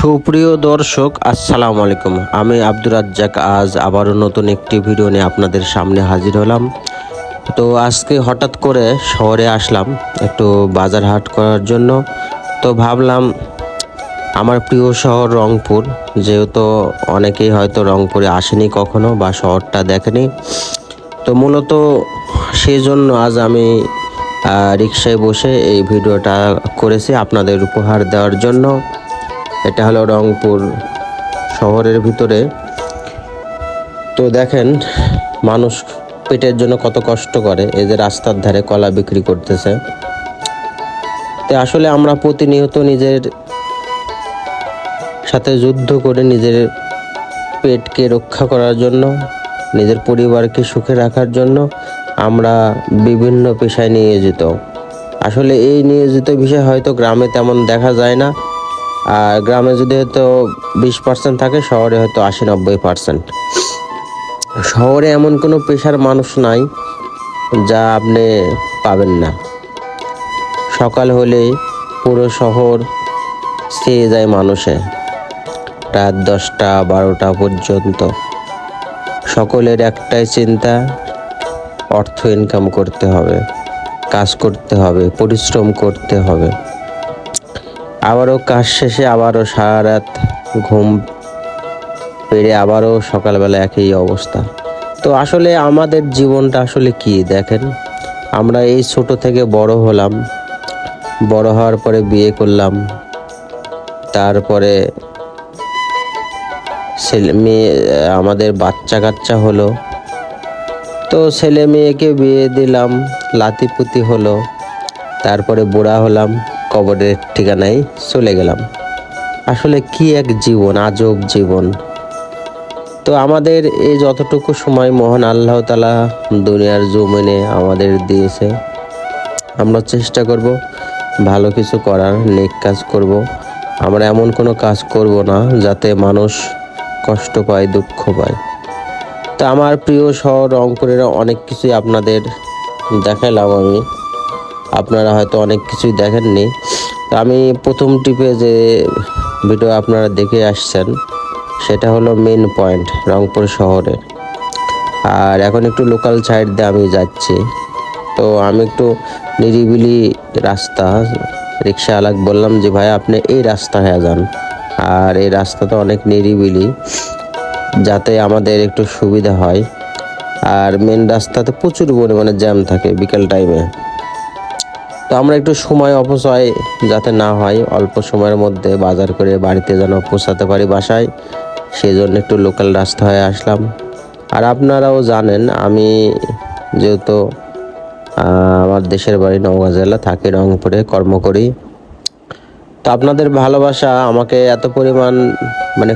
সুপ্রিয় দর্শক, আসসালামু আলাইকুম। আমি আব্দুর রাজ্জাক আজ আবারও নতুন একটি ভিডিও নিয়ে আপনাদের সামনে হাজির হলাম। তো আজকে হঠাৎ করে শহরে আসলাম একটু বাজার হাট করার জন্য। তো ভাবলাম আমার প্রিয় শহর রংপুর, যেহেতু অনেকেই হয়তো রংপুরে আসেনি কখনো বা শহরটা দেখেনি, তো মূলত সেই জন্য আজ আমি রিক্সায় বসে এই ভিডিওটা করেছি আপনাদের উপহার দেওয়ার জন্য। এটা হলো রংপুর শহরের ভিতরে। তো দেখেন মানুষ পেটের জন্য কত কষ্ট করে, এই যে রাস্তার ধারে কলা বিক্রি করতেছে। তো আসলে আমরা প্রতিনিয়ত নিজের সাথে যুদ্ধ করে নিজের পেটকে রক্ষা করার জন্য, নিজের পরিবারকে সুখে রাখার জন্য আমরা বিভিন্ন পেশায় নিয়োজিত। আসলে এই নিয়োজিত বিষয় হয়তো গ্রামে তেমন দেখা যায় না, আর গ্রামে যদি হয়তো 20% থাকে, শহরে হয়তো 80-90%। শহরে এমন কোনো পেশার মানুষ নাই যা আপনি পাবেন না। সকাল হলেই পুরো শহর ছেয়ে যায় মানুষে, রাত 10টা-12টা পর্যন্ত। সকলের একটাই চিন্তা, অর্থ ইনকাম করতে হবে, কাজ করতে হবে, পরিশ্রম করতে হবে। আবারও কাজ শেষে আবারও সারা রাত ঘুম পেরে আবারও সকালবেলা একই অবস্থা। তো আসলে আমাদের জীবনটা আসলে কি দেখেন, আমরা এই ছোট থেকে বড় হলাম, বড় হওয়ার পরে বিয়ে করলাম, তারপরে ছেলে মেয়ে, আমাদের বাচ্চা কাচ্চা হলো, তো ছেলে মেয়েকে বিয়ে দিলাম, লাতিপুতি হলো, তারপরে বুড়া হলাম, কবরের ঠিকানায় চলে গেলাম। আসলে কি এক জীবন, আজব জীবন। তো আমাদের এই যতটুকু সময় মহান আল্লাহ তাআলা দুনিয়ার জমিনে আমাদের দিয়েছে, আমরা চেষ্টা করব ভালো কিছু করার, নেক কাজ করব। আমরা এমন কোনো কাজ করব না যাতে মানুষ কষ্ট পায়, দুঃখ পায়। তো আমার প্রিয় শহর রংপুরের অনেক কিছুই আপনাদের দেখালাম আমি, আপনারা হয়তো অনেক কিছুই দেখেননি। তো আমি প্রথম টিপে যে ভিডিও আপনারা দেখে আসছেন সেটা হলো মেন পয়েন্ট রংপুর শহরের। আর এখন একটু লোকাল সাইড দিয়ে আমি যাচ্ছি। তো আমি একটু নিরিবিলি রাস্তা, রিক্সাওয়ালাকে বললাম যে ভাই আপনি এই রাস্তা হয়ে যান, আর এই রাস্তাটা অনেক নিরিবিলি, যাতে আমাদের একটু সুবিধা হয়। আর মেন রাস্তাতে প্রচুর পরিমাণে জ্যাম থাকে বিকেল টাইমে। তো আমরা একটু সময় অপচয় যাতে না হয়, অল্প সময়ের মধ্যে বাজার করে বাড়িতে যেন পৌঁছাতে পারি বাসায়, সেই জন্য একটু লোকাল রাস্তা হয়ে আসলাম। আর আপনারাও জানেন আমি যেহেতু আমার দেশের বাড়ি নওগাঁ জেলা, থাকি রংপুরে, কর্ম করি। তো আপনাদের ভালোবাসা আমাকে এত পরিমাণ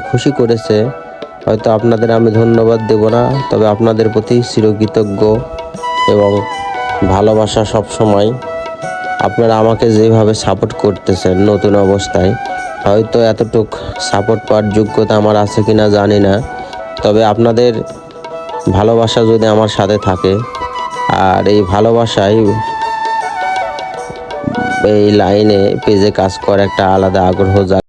খুশি করেছে, হয়তো আপনাদের আমি ধন্যবাদ দেব না, তবে আপনাদের প্রতি চিরকৃতজ্ঞ এবং ভালোবাসা সব সময়। আপনারা আমাকে যেভাবে সাপোর্ট করতেছেন নতুন অবস্থায়, হয়তো এতটুক সাপোর্ট পাওয়ার যোগ্যতা আমার আছে কিনা জানি না, তবে আপনাদের ভালোবাসা যদি আমার সাথে থাকে, আর এই ভালোবাসায় এই লাইনে পেজে কাজ করার একটা আলাদা আগ্রহ